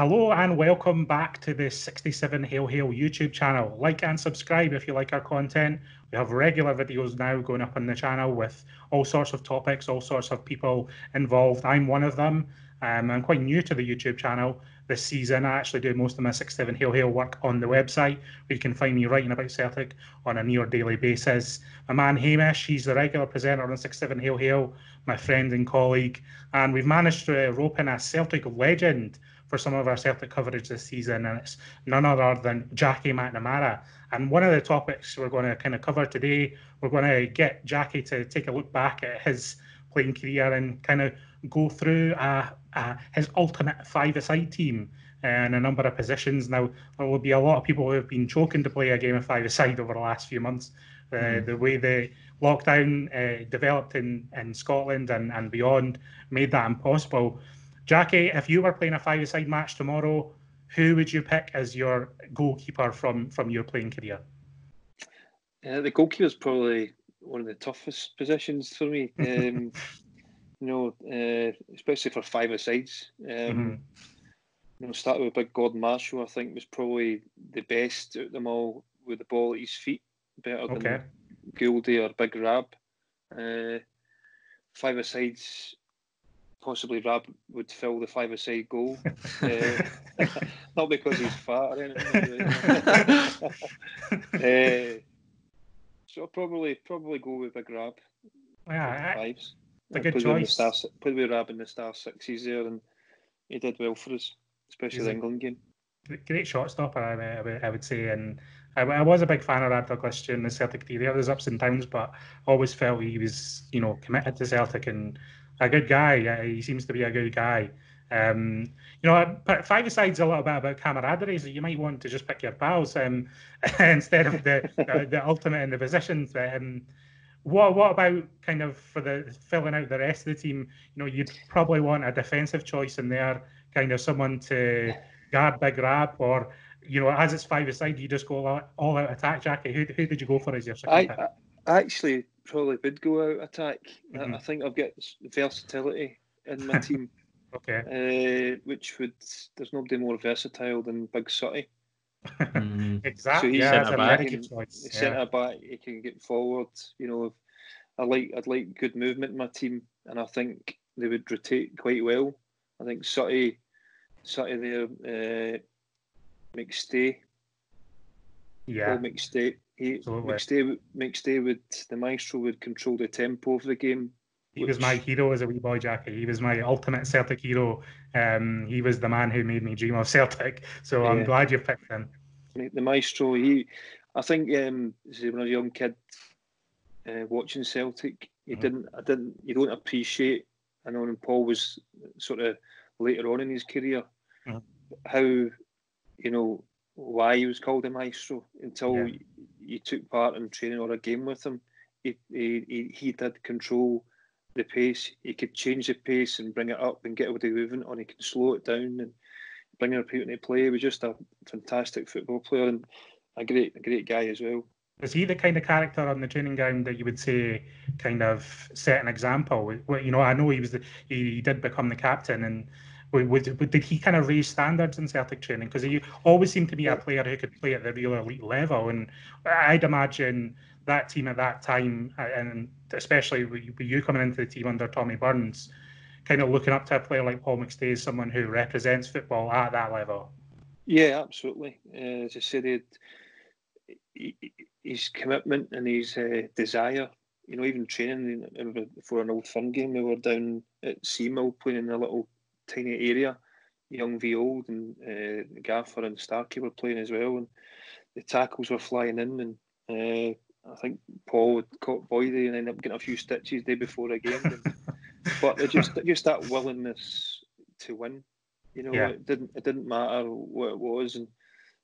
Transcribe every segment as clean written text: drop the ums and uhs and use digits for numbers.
Hello and welcome back to the 67 Hail Hail YouTube channel. Like and subscribe if you like our content. We have regular videos now going up on the channel with all sorts of topics, all sorts of people involved. I'm one of them. I'm quite new to the YouTube channel this season. I actually do most of my 67 Hail Hail work on the website, where you can find me writing about Celtic on a near daily basis. My man Hamish, he's the regular presenter on 67 Hail Hail, my friend and colleague, and we've managed to rope in a Celtic legend for some of our Celtic coverage this season, and it's none other than Jackie McNamara. And one of the topics we're going to kind of cover today, we're going to get Jackie to take a look back at his playing career and kind of go through his ultimate five-a-side team in a number of positions. Now, there will be a lot of people who have been choking to play a game of five-a-side over the last few months. The way the lockdown developed in Scotland and beyond made that impossible. Jackie, if you were playing a five-a-side match tomorrow, who would you pick as your goalkeeper from your playing career? The goalkeeper is probably one of the toughest positions for me. Especially for five-a-sides. Starting with big Gordon Marshall, I think was probably the best out of them all with the ball at his feet, better than Gouldy or Big Rab. Five-a-sides. Possibly Rab would fill the five-a-side goal, not because he's fat or anything. So probably go with Big Rab. Yeah, fives. A good choice. Put with Rab in the star sixes there, and he did well for us, especially the England game. Great shot stopper, I would say, and I was a big fan of Rab Douglas during the Celtic career. There's ups and downs, but I always felt he was, committed to Celtic and a good guy. He seems to be a good guy. But five-a-side's a little bit about camaraderie, so you might want to just pick your pals instead of the ultimate in the positions. What about kind of for the filling out the rest of the team? You'd probably want a defensive choice in there, kind of someone to guard Big Rab, or as it's five-a-side, you just go all out attack. Jackie, who did you go for as your second pick? I actually probably would go out attack. I think I've got versatility in my team. Okay. There's nobody more versatile than Big Sutty. Exactly. So he's a very good choice. Centre back, he can get forward. I'd like good movement in my team, and I think they would rotate quite well. I think Sutty there, McStay. Yeah. McStay. McStay would, the maestro would control the tempo of the game. He was my hero as a wee boy, Jackie. He was my ultimate Celtic hero. He was the man who made me dream of Celtic. So I'm glad you picked him. The maestro, I think when I was a young kid watching Celtic, you don't appreciate. I know when Paul was sort of later on in his career, how why he was called a maestro until you took part in training or a game with him. He did control the pace. He could change the pace and bring it up and get away with it, or he could slow it down and bring it into play. He was just a fantastic football player and a great guy as well. Was he the kind of character on the training ground that you would say kind of set an example? I know he did become the captain, and did he kind of raise standards in Celtic training? Because he always seemed to be a player who could play at the real elite level, and I'd imagine that team at that time, and especially with you coming into the team under Tommy Burns, kind of looking up to a player like Paul McStay as someone who represents football at that level. Yeah, absolutely. As I said, his commitment and his desire, even training for an Old Firm game, we were down at Seamill playing in a little tiny area, young v old, and Gaffer and Starkey were playing as well, and the tackles were flying in, and I think Paul had caught Boydie and ended up getting a few stitches day before a game. But just that willingness to win, it didn't matter what it was, and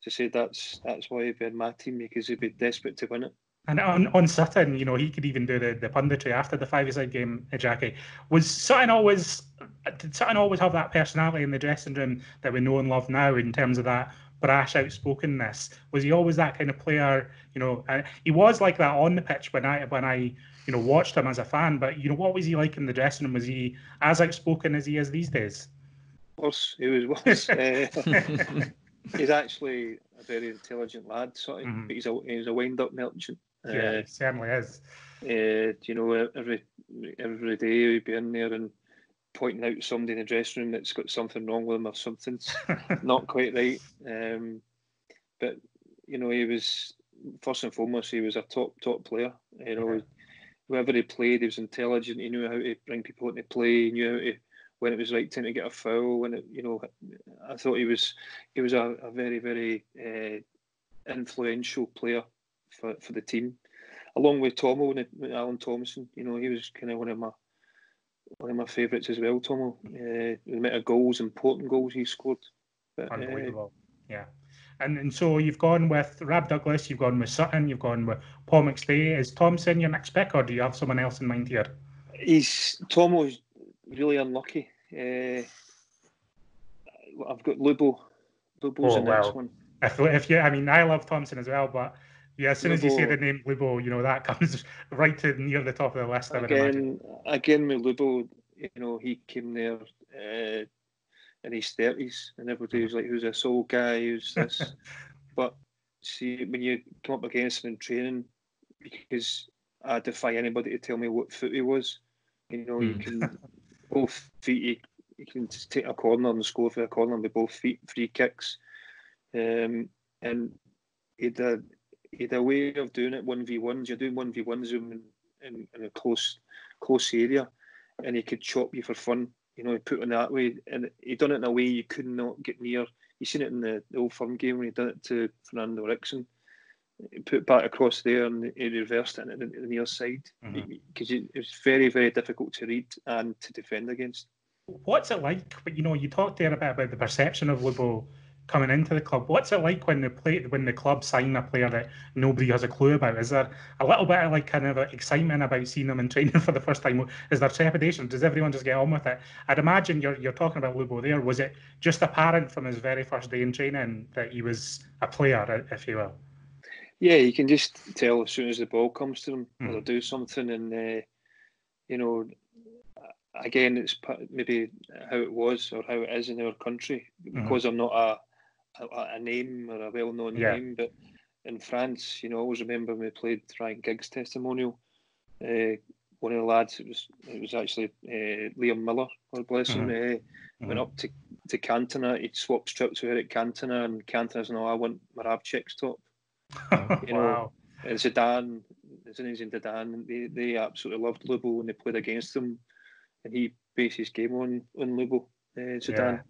to say that's why he'd be in my team, because he'd be desperate to win it. And on Sutton, he could even do the punditry after the five-a-side game, Jackie. Did Sutton always have that personality in the dressing room that we know and love now, in terms of that brash outspokenness? Was he always that kind of player? He was like that on the pitch when I watched him as a fan. But what was he like in the dressing room? Was he as outspoken as he is these days? worse. He was worse. He's actually a very intelligent lad, sort of, but he's a wind-up merchant. Yeah, he certainly is. You know, every day he'd be in there and pointing out somebody in the dressing room that's got something wrong with him or something's not quite right. But you know, he was first and foremost, he was a top player. You know, wherever he played, he was intelligent. He knew how to bring people into play. He knew how to, when it was right time to get a foul. When it, you know, I thought he was a very, very influential player for the team, along with Tomo and Alan Thompson. You know, he was kind of one of my favourites as well. Tomo, the amount of goals, important goals he scored. But, unbelievable. Yeah. And so you've gone with Rab Douglas, you've gone with Sutton, you've gone with Paul McStay. Is Thompson your next pick, or do you have someone else in mind here? Tomo's really unlucky. I've got Lubo. Lubo's the next one. If you, I mean, I love Thompson as well, but yeah, as soon as you say the name Lubo, you know, that comes right to near the top of the list. I would imagine. Again, with Lubo, you know, he came there in his 30s, and everybody was like, "Who's this old guy? Who's this?" But see, when you come up against him in training, because I defy anybody to tell me what foot he was. You know, you can both feet. You can just take a corner and score for a corner with both feet, free kicks, and he'd a way of doing it 1v1s. You're doing 1v1s in a close area, and he could chop you for fun. You know, he put it that way, and he done it in a way you could not get near. You seen it in the Old Firm game when he done it to Fernando Eriksson. He put it back across there and he reversed it into the near side, because it was very, very difficult to read and to defend against. What's it like? But you know, you talked there a bit about the perception of Lubo coming into the club. What's it like when the club sign a player that nobody has a clue about? Is there a little bit of like kind of excitement about seeing them in training for the first time? Is there trepidation? Does everyone just get on with it? I'd imagine you're talking about Lubo there. Was it just apparent from his very first day in training that he was a player, if you will? Yeah, you can just tell as soon as the ball comes to them, they'll do something. And you know, again, it's maybe how it was or how it is in our country, because I'm not a name or a well-known name. But in France, you know, I always remember when we played Ryan Giggs' testimonial. One of the lads, it was actually Liam Miller, God bless him, went up to Cantona. He'd swapped strips with Eric Cantona, and Cantona's, "No, I want Moravcik's top." You know, and Zidane, Zidane, they absolutely loved Lubo when they played against him, and he based his game on Lubo, Zidane.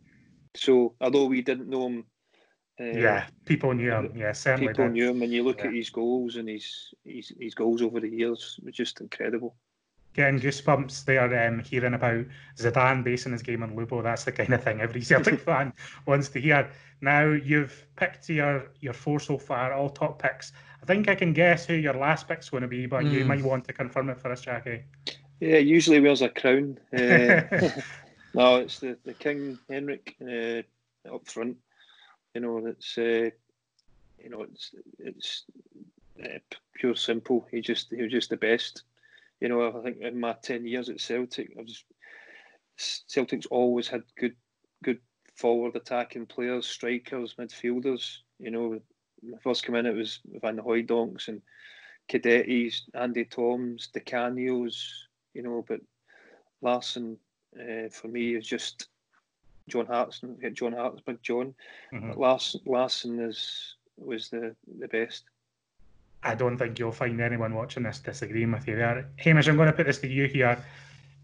So although we didn't know him, people knew him. Yeah, certainly people knew him. And you look at his goals and his goals over the years, were just incredible. Getting goosebumps there, hearing about Zidane basing his game on Lubo. That's the kind of thing every Celtic fan wants to hear. Now, you've picked your four so far, all top picks. I think I can guess who your last pick's going to be, but you might want to confirm it for us, Jackie. Yeah, usually wears a crown. No, it's the King Henrik up front. You know, it's pure simple. He was just the best. You know, I think in my 10 years at Celtic, Celtic's always had good forward attacking players, strikers, midfielders. You know, when I first came in, it was Van Hooijdonks and Cadettis, Andy Toms, De Canios. You know, but Larsson for me is just John Hartson. John Hartson, Big John. Larsson was the best. I don't think you'll find anyone watching this disagreeing with you there. Hamish, I'm going to put this to you here.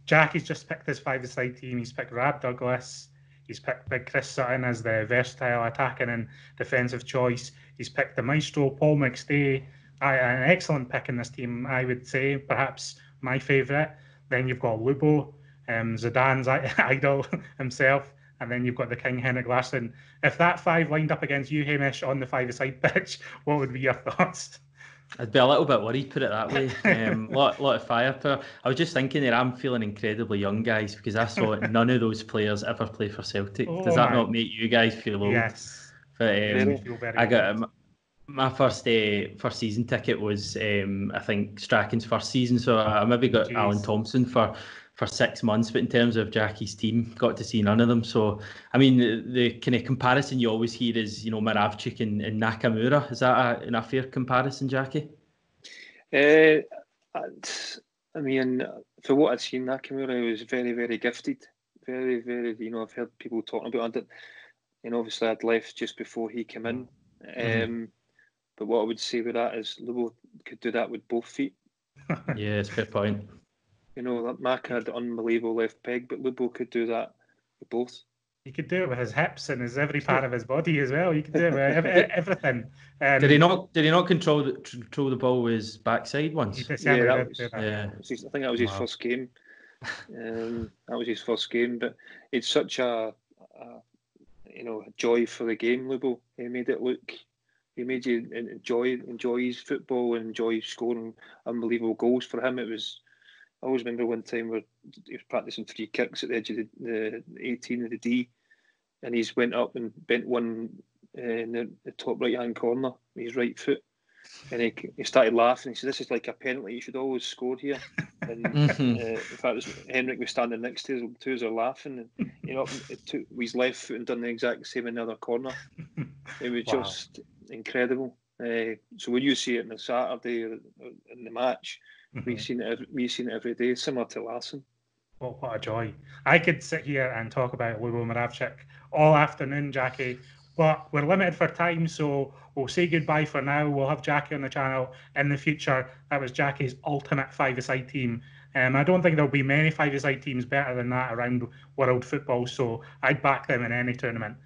Jackie's just picked his five-a-side team. He's picked Rab Douglas. He's picked Big Chris Sutton as the versatile attacking and defensive choice. He's picked the maestro, Paul McStay. An excellent pick in this team, I would say. Perhaps my favourite. Then you've got Lubo, Zidane's idol himself. And then you've got the King, Henrik Larsson. If that five lined up against you, Hamish, on the five-a-side pitch, what would be your thoughts? I'd be a little bit worried, put it that way. Lot of firepower. I was just thinking there, I'm feeling incredibly young, guys, because I saw none of those players ever play for Celtic. Does that not make you guys feel old? Yes. But I got my first season ticket was I think Strachan's first season, so I maybe got Alan Thompson for for 6 months, but in terms of Jackie's team, got to see none of them. So, I mean, the kind of comparison you always hear is, Moravcik and Nakamura. Is that a fair comparison, Jackie? I mean, for what I'd seen, Nakamura was very, very gifted. Very, very, I've heard people talking about it. Obviously I'd left just before he came in. But what I would say with that is Lubo could do that with both feet. Yeah, it's a fair point. Mac had unbelievable left peg, but Lubo could do that with both. He could do it with his hips and every part of his body as well. You could do it with everything. Did he not control the ball with his backside once? I think that was his first game. That was his first game, but it's such a joy for the game. Lubo, he made you enjoy his football and enjoy scoring unbelievable goals. For him, I always remember one time where he was practicing free kicks at the edge of the 18 of the D, and he's went up and bent one in the top right hand corner with his right foot, and he started laughing. He said, "This is like a penalty. You should always score here." And in fact, Henrik was standing next to us. The two of us are laughing, and up took his left foot and done the exact same in the other corner. It was just incredible. So when you see it on a Saturday in the match, we've seen it every day, similar to Larson. Well, what a joy. I could sit here and talk about Lubo Moravcik all afternoon, Jackie, but we're limited for time, so we'll say goodbye for now. We'll have Jackie on the channel in the future. That was Jackie's ultimate five-a-side team. I don't think there'll be many five-a-side teams better than that around world football, so I'd back them in any tournament.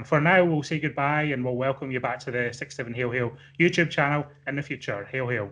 For now, we'll say goodbye and we'll welcome you back to the 6-7 Hail Hail YouTube channel in the future. Hail Hail.